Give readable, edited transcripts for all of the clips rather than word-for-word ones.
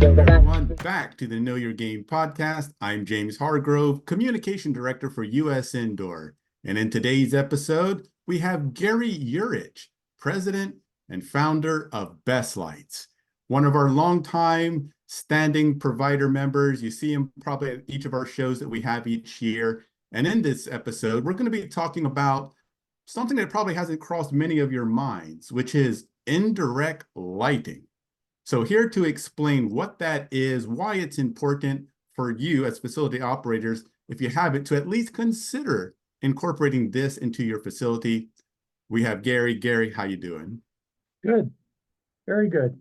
Everyone, back to the Know Your Game podcast. I'm James Hargrove, Communication Director for US Indoor. And in today's episode, we have Gary Yurich, President and founder of Best Lights, one of our longtime standing provider members. You see him probably at each of our shows that we have each year. And in this episode, we're going to be talking about something that probably hasn't crossed many of your minds, which is indirect lighting. So here to explain what that is, why it's important for you as facility operators, if you have it, to at least consider incorporating this into your facility, we have Gary. Gary, how you doing? Good. Very good.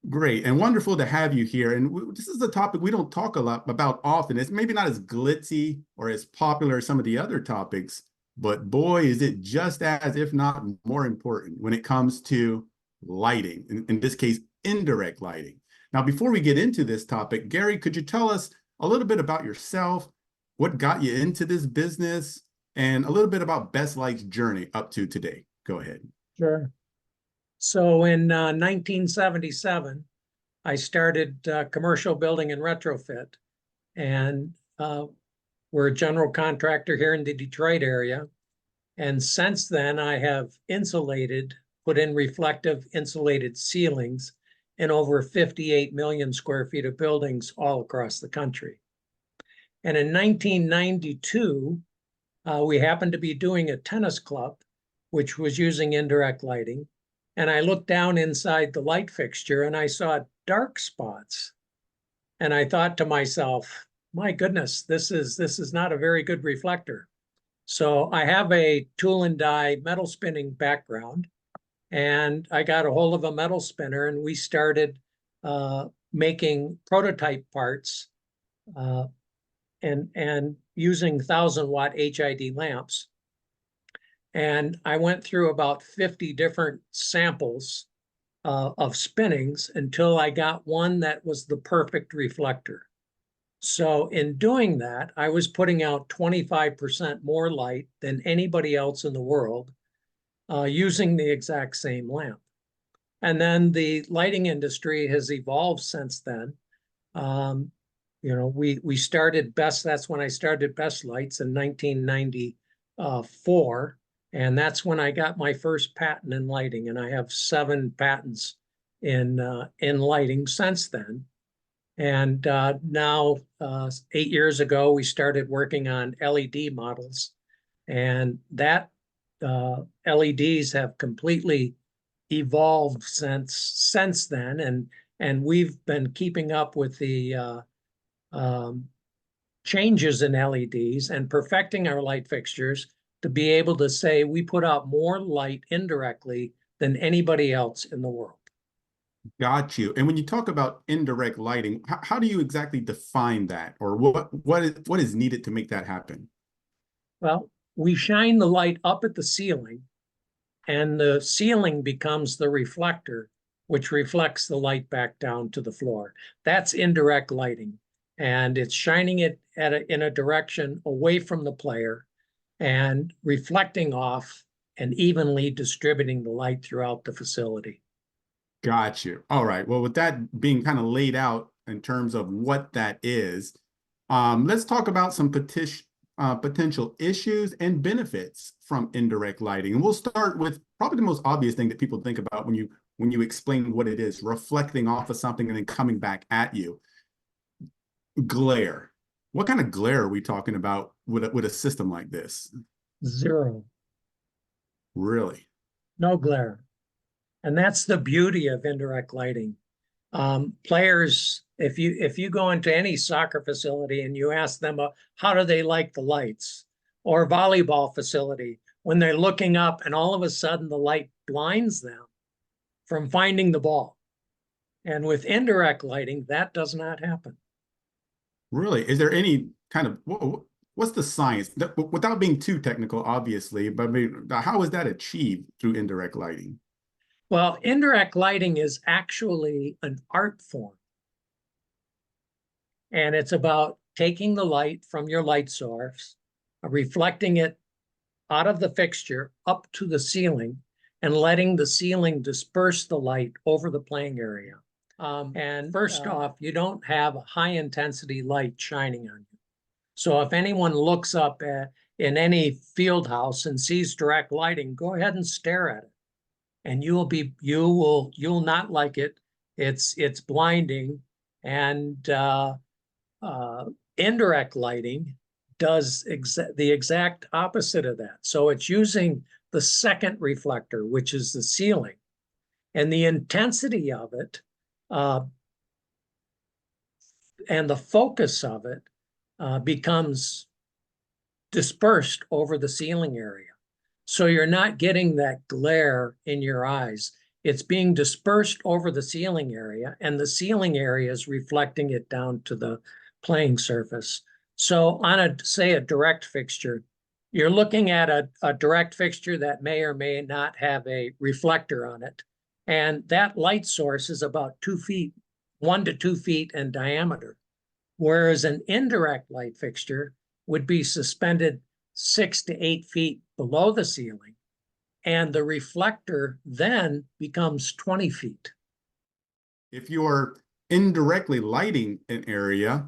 Great and wonderful to have you here. And this is a topic we don't talk a lot about often. It's maybe not as glitzy or as popular as some of the other topics, but boy, is it just as, if not more important when it comes to lighting, in this case, indirect lighting. Now, before we get into this topic, Gary, could you tell us a little bit about yourself, what got you into this business, and a little bit about Best Light's journey up to today? Go ahead. Sure. So in 1977, I started commercial building and retrofit, and we're a general contractor here in the Detroit area. And since then, I have put in reflective insulated ceilings in over 58 million square feet of buildings all across the country. And in 1992, we happened to be doing a tennis club, which was using indirect lighting. And I looked down inside the light fixture and I saw dark spots. And I thought to myself, my goodness, this is not a very good reflector. So I have a tool and die metal spinning background. And I got a hold of a metal spinner and we started making prototype parts and using 1,000-watt HID lamps. And I went through about 50 different samples of spinnings until I got one that was the perfect reflector. So in doing that, I was putting out 25% more light than anybody else in the world, using the exact same lamp. And then the lighting industry has evolved since then. We started that's when I started Best Lights in 1994. And that's when I got my first patent in lighting. And I have 7 patents in lighting since then. And now, 8 years ago, we started working on LED models. And that LEDs have completely evolved since then, and we've been keeping up with the changes in LEDs and perfecting our light fixtures to be able to say we put out more light indirectly than anybody else in the world. Got you. And when you talk about indirect lighting, how do you exactly define that, or what is needed to make that happen? Well, we shine the light up at the ceiling, and the ceiling becomes the reflector, which reflects the light back down to the floor. That's indirect lighting, and it's shining it in a direction away from the player and reflecting off and evenly distributing the light throughout the facility. Got you. All right. Well, with that being kind of laid out in terms of what that is, let's talk about some potential issues and benefits from indirect lighting. And we'll start with probably the most obvious thing that people think about when you explain what it is, reflecting off of something and then coming back at you. Glare. What kind of glare are we talking about with a system like this? Zero. Really? No glare. And that's the beauty of indirect lighting. Players, if you go into any soccer facility and you ask them how do they like the lights, or volleyball facility, when they're looking up and all of a sudden the light blinds them from finding the ball. And with indirect lighting, that does not happen. Really? Is there any kind of what's the science, without being too technical, obviously, but I mean, how is that achieved through indirect lighting? Well, indirect lighting is actually an art form. And it's about taking the light from your light source, reflecting it out of the fixture up to the ceiling, and letting the ceiling disperse the light over the playing area. And first off, you don't have a high intensity light shining on you. So if anyone looks up in any field house and sees direct lighting, go ahead and stare at it. And you'll not like it. It's blinding. And indirect lighting does the exact opposite of that. So it's using the second reflector, which is the ceiling, and the intensity of it and the focus of it becomes dispersed over the ceiling area. So you're not getting that glare in your eyes. It's being dispersed over the ceiling area, and the ceiling area is reflecting it down to the playing surface. So on say a direct fixture, you're looking at a direct fixture that may or may not have a reflector on it. And that light source is about 2 feet, 1 to 2 feet in diameter. Whereas an indirect light fixture would be suspended 6 to 8 feet below the ceiling, and the reflector then becomes 20 feet. If you are indirectly lighting an area,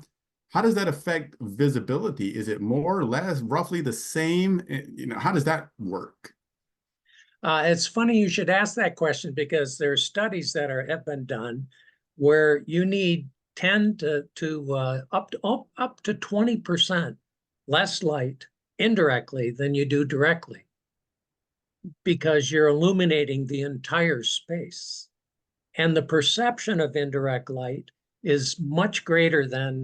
how does that affect visibility? Is it more or less, roughly the same? How does that work? It's funny you should ask that question, because there's studies that have been done where you need 10 to up to 20% less light indirectly than you do directly, because you're illuminating the entire space. And the perception of indirect light is much greater than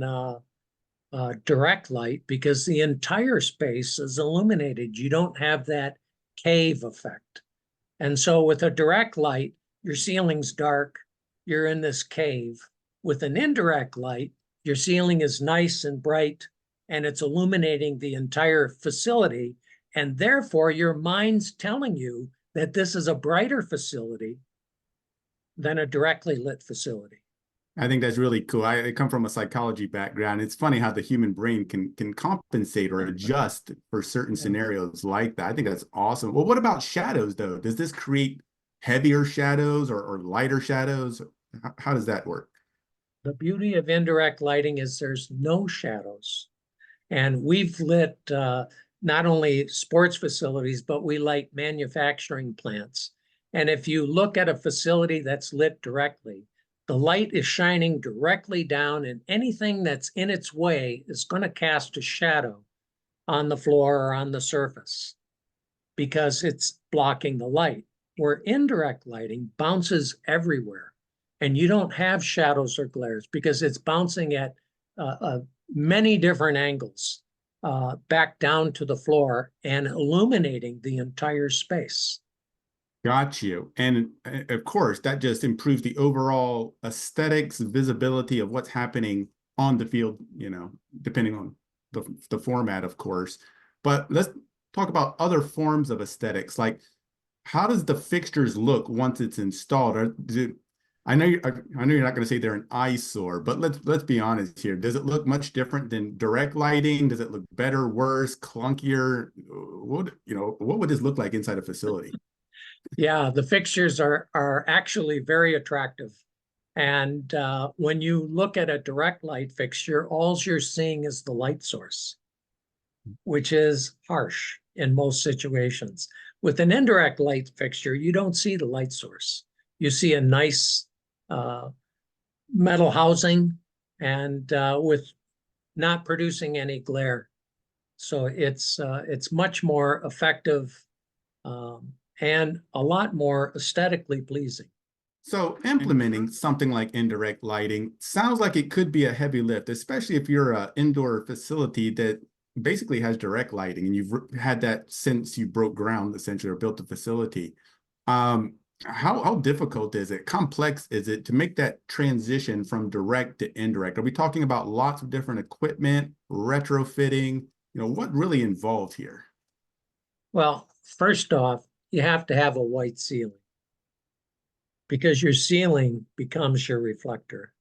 direct light, because the entire space is illuminated. You don't have that cave effect. And so with a direct light, your ceiling's dark, you're in this cave. With an indirect light, your ceiling is nice and bright, and it's illuminating the entire facility. And therefore, your mind's telling you that this is a brighter facility than a directly lit facility. I think that's really cool. I come from a psychology background. It's funny how the human brain can compensate or adjust for certain scenarios like that. I think that's awesome. Well, what about shadows, though? Does this create heavier shadows or lighter shadows? How does that work? The beauty of indirect lighting is there's no shadows. And we've lit not only sports facilities, but we light manufacturing plants. And if you look at a facility that's lit directly, the light is shining directly down, and anything that's in its way is going to cast a shadow on the floor or on the surface because it's blocking the light. Where indirect lighting bounces everywhere, and you don't have shadows or glares because it's bouncing at many different angles back down to the floor and illuminating the entire space. Got you. And of course, that just improves the overall aesthetics, visibility of what's happening on the field, depending on the format, of course. But let's talk about other forms of aesthetics. Like, how does the fixtures look once it's installed? I know you're not going to say they're an eyesore, but let's be honest here. Does it look much different than direct lighting? Does it look better, worse, clunkier? What would this look like inside a facility? Yeah, the fixtures are actually very attractive. And when you look at a direct light fixture, all you're seeing is the light source, which is harsh in most situations. With an indirect light fixture, you don't see the light source. You see a nice metal housing and with not producing any glare. So it's much more effective and a lot more aesthetically pleasing. So implementing something like indirect lighting sounds like it could be a heavy lift, especially if you're an indoor facility that basically has direct lighting and you've had that since you broke ground, essentially, or built the facility. How difficult is it? Complex is it to make that transition from direct to indirect? Are we talking about lots of different equipment, retrofitting? What really involved here? Well, first off, you have to have a white ceiling because your ceiling becomes your reflector.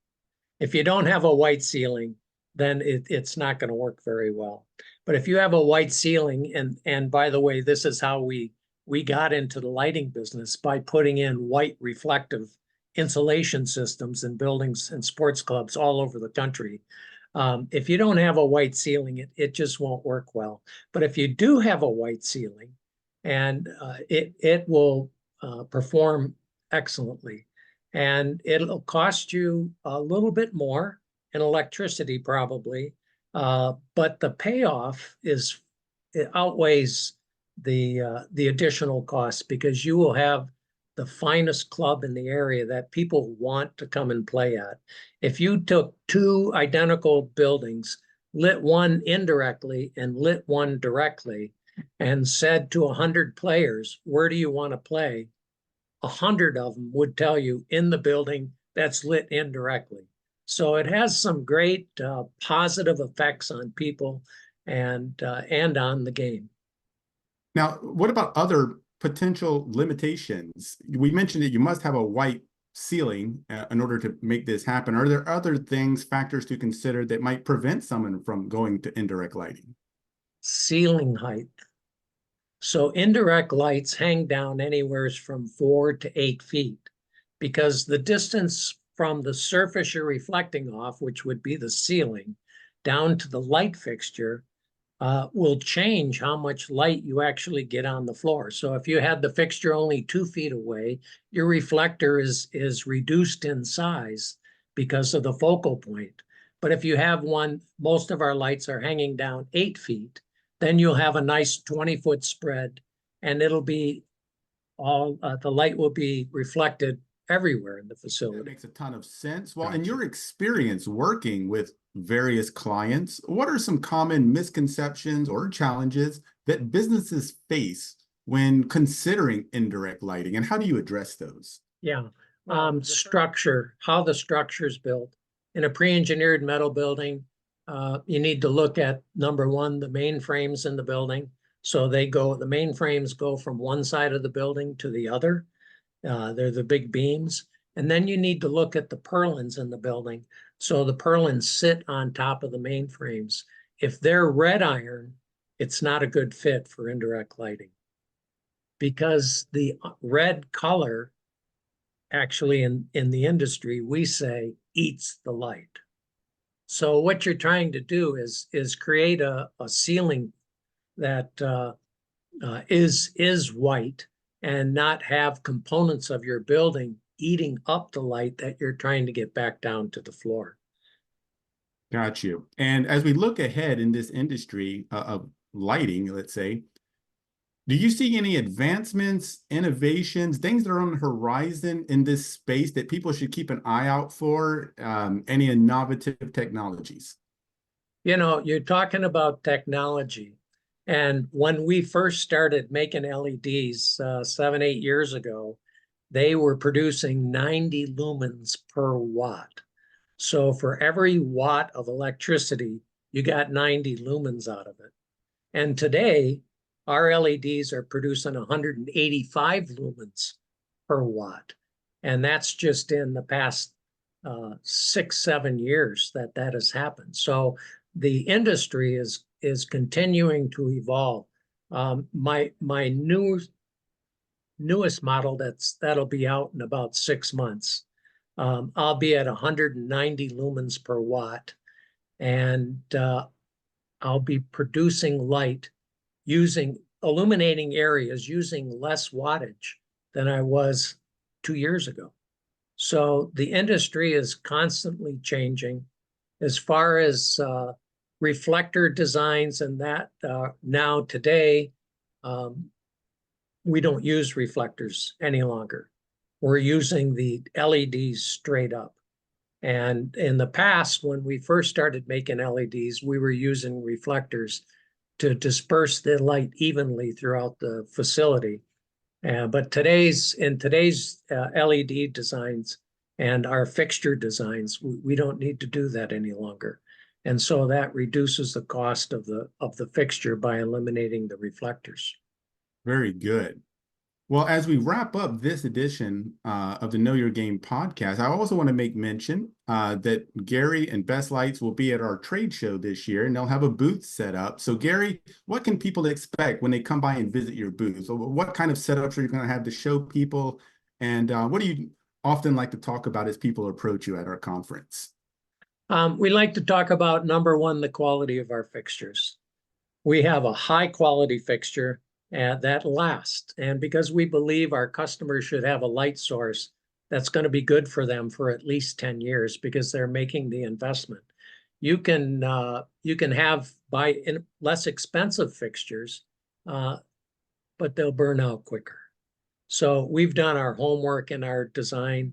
If you don't have a white ceiling, then it's not going to work very well. But if you have a white ceiling, and by the way, this is how we we got into the lighting business by putting in white reflective insulation systems in buildings and sports clubs all over the country. If you don't have a white ceiling, it just won't work well. But if you do have a white ceiling, and it will perform excellently. And it'll cost you a little bit more in electricity probably, but the payoff it outweighs the additional costs, because you will have the finest club in the area that people want to come and play at. If you took two identical buildings, lit one indirectly and lit one directly, and said to 100 players, where do you want to play? 100 of them would tell you in the building that's lit indirectly. So it has some great positive effects on people and on the game. Now, what about other potential limitations? We mentioned that you must have a white ceiling in order to make this happen. Are there other things, factors to consider that might prevent someone from going to indirect lighting? Ceiling height. So indirect lights hang down anywhere from 4 to 8 feet, because the distance from the surface you're reflecting off, which would be the ceiling, down to the light fixture will change how much light you actually get on the floor. So if you had the fixture only 2 feet away, your reflector is reduced in size because of the focal point. But if you have one, most of our lights are hanging down 8 feet, then you'll have a nice 20-foot spread, and it'll be all, the light will be reflected everywhere in the facility. That makes a ton of sense. Well, in your experience working with various clients, what are some common misconceptions or challenges that businesses face when considering indirect lighting, and how do you address those? Yeah, structure, how the structure is built. In a pre-engineered metal building, you need to look at, number one, the main frames in the building. So the main frames go from one side of the building to the other. They're the big beams. And then you need to look at the purlins in the building. So the purlins sit on top of the main frames. If they're red iron, it's not a good fit for indirect lighting, because the red color, actually in the industry, we say eats the light. So what you're trying to do is create a ceiling that is white, and not have components of your building eating up the light that you're trying to get back down to the floor. Got you. And as we look ahead in this industry of lighting, let's say, do you see any advancements, innovations, things that are on the horizon in this space that people should keep an eye out for? Any innovative technologies? You know, you're talking about technology. And when we first started making LEDs 7, 8 years ago, they were producing 90 lumens per watt. So for every watt of electricity, you got 90 lumens out of it. And today, our LEDs are producing 185 lumens per watt. And that's just in the past 6, 7 years that has happened. So the industry is continuing to evolve. My newest model that'll be out in about 6 months. I'll be at 190 lumens per watt, and I'll be producing light illuminating areas using less wattage than I was 2 years ago. So the industry is constantly changing. As far as reflector designs and that, now today, we don't use reflectors any longer. We're using the LEDs straight up. And in the past, when we first started making LEDs, we were using reflectors to disperse the light evenly throughout the facility. But in today's LED designs and our fixture designs, we don't need to do that any longer. And so that reduces the cost of the fixture by eliminating the reflectors. Very good. Well, as we wrap up this edition of the Know Your Game podcast, I also want to make mention that Gary and Best Lights will be at our trade show this year, and they'll have a booth set up. So, Gary, what can people expect when they come by and visit your booth? So what kind of setups are you going to have to show people? And what do you often like to talk about as people approach you at our conference? We like to talk about, number one, the quality of our fixtures. We have a high quality fixture that lasts. And because we believe our customers should have a light source that's going to be good for them for at least 10 years because they're making the investment. You can have less expensive fixtures, but they'll burn out quicker. So we've done our homework in our design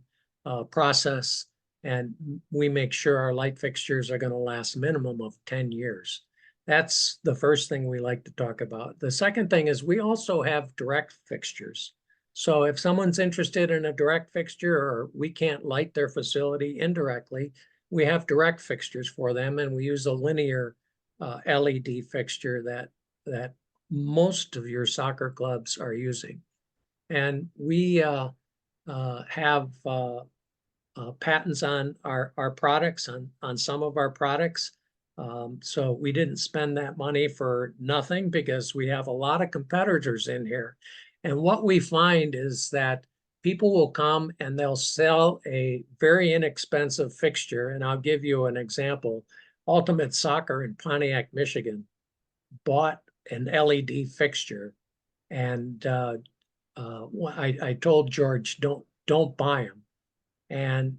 process, and we make sure our light fixtures are going to last minimum of 10 years. That's the first thing we like to talk about. The second thing is we also have direct fixtures. So if someone's interested in a direct fixture or we can't light their facility indirectly, we have direct fixtures for them, and we use a linear LED fixture that most of your soccer clubs are using. And we have patents on our products, on some of our products. So we didn't spend that money for nothing because we have a lot of competitors in here. And what we find is that people will come and they'll sell a very inexpensive fixture. And I'll give you an example. Ultimate Soccer in Pontiac, Michigan bought an LED fixture, and I told George, don't buy them. And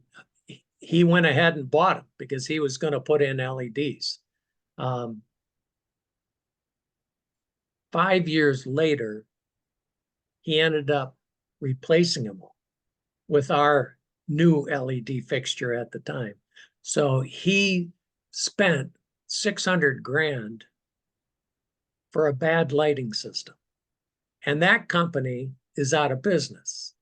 he went ahead and bought them because he was going to put in LEDs. 5 years later, he ended up replacing them all with our new LED fixture at the time. So he spent 600 grand for a bad lighting system. And that company is out of business.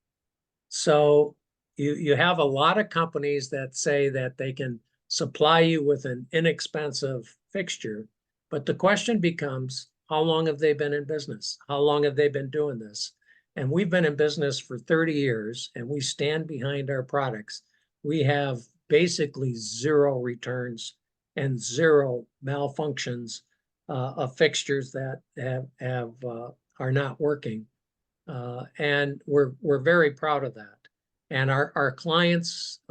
So you have a lot of companies that say that they can supply you with an inexpensive fixture, but the question becomes, how long have they been in business? How long have they been doing this? And we've been in business for 30 years, and we stand behind our products. We have basically zero returns and zero malfunctions of fixtures that are not working. And we're very proud of that. And our clients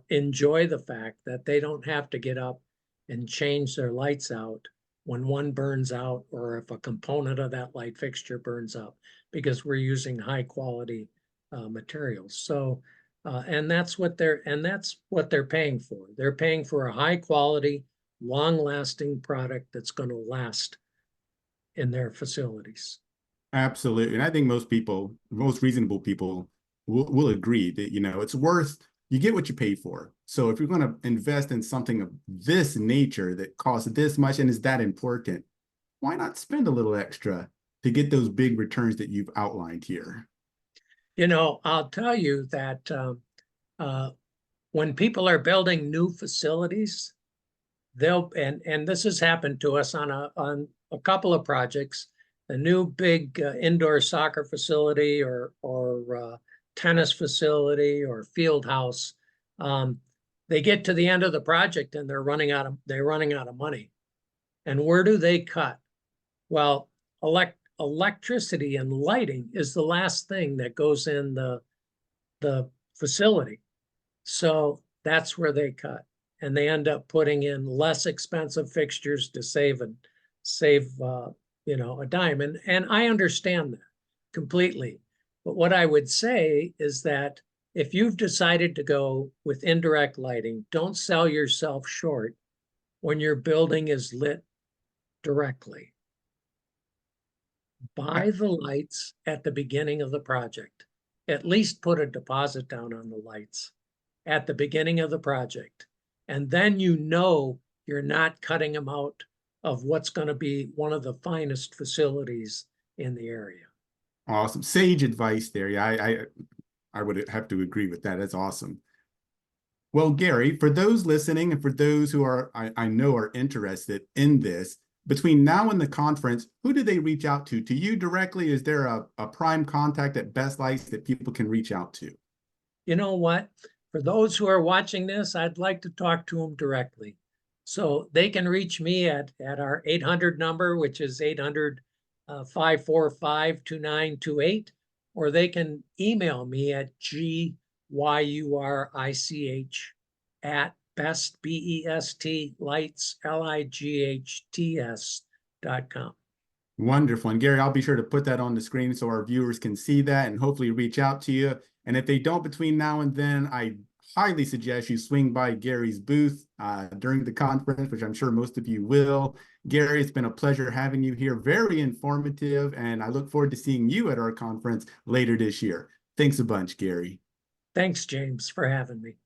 enjoy the fact that they don't have to get up and change their lights out when one burns out or if a component of that light fixture burns up, because we're using high quality materials. So, and that's what they're paying for. They're paying for a high quality, long lasting product that's going to last in their facilities. Absolutely. And I think most reasonable people will agree that, it's worth, you get what you pay for. So if you're going to invest in something of this nature that costs this much and is that important, why not spend a little extra to get those big returns that you've outlined here? I'll tell you that when people are building new facilities, and this has happened to us on a couple of projects, a new big indoor soccer facility or tennis facility or field house. They get to the end of the project and they're running out of money. And where do they cut? Well, electricity and lighting is the last thing that goes in the facility. So that's where they cut. And they end up putting in less expensive fixtures to save a dime. And I understand that completely. But what I would say is that if you've decided to go with indirect lighting, don't sell yourself short when your building is lit directly. Buy the lights at the beginning of the project. At least put a deposit down on the lights at the beginning of the project. And then you're not cutting them out of what's going to be one of the finest facilities in the area. Awesome. Sage advice there. Yeah, I would have to agree with that. That's awesome. Well, Gary, for those listening and for those who I know are interested in this, Between now and the conference, who do they reach out to? To you directly? Is there a prime contact at Best Lights that people can reach out to? You know what? For those who are watching this, I'd like to talk to them directly. So they can reach me at our 800 number, which is 800 545 2928, or they can email me at gyurich at best, BEST, lights, lights.com. Wonderful. And Gary, I'll be sure to put that on the screen so our viewers can see that and hopefully reach out to you. And if they don't between now and then, I highly suggest you swing by Gary's booth during the conference, which I'm sure most of you will. Gary, it's been a pleasure having you here. Very informative, and I look forward to seeing you at our conference later this year. Thanks a bunch, Gary. Thanks, James, for having me.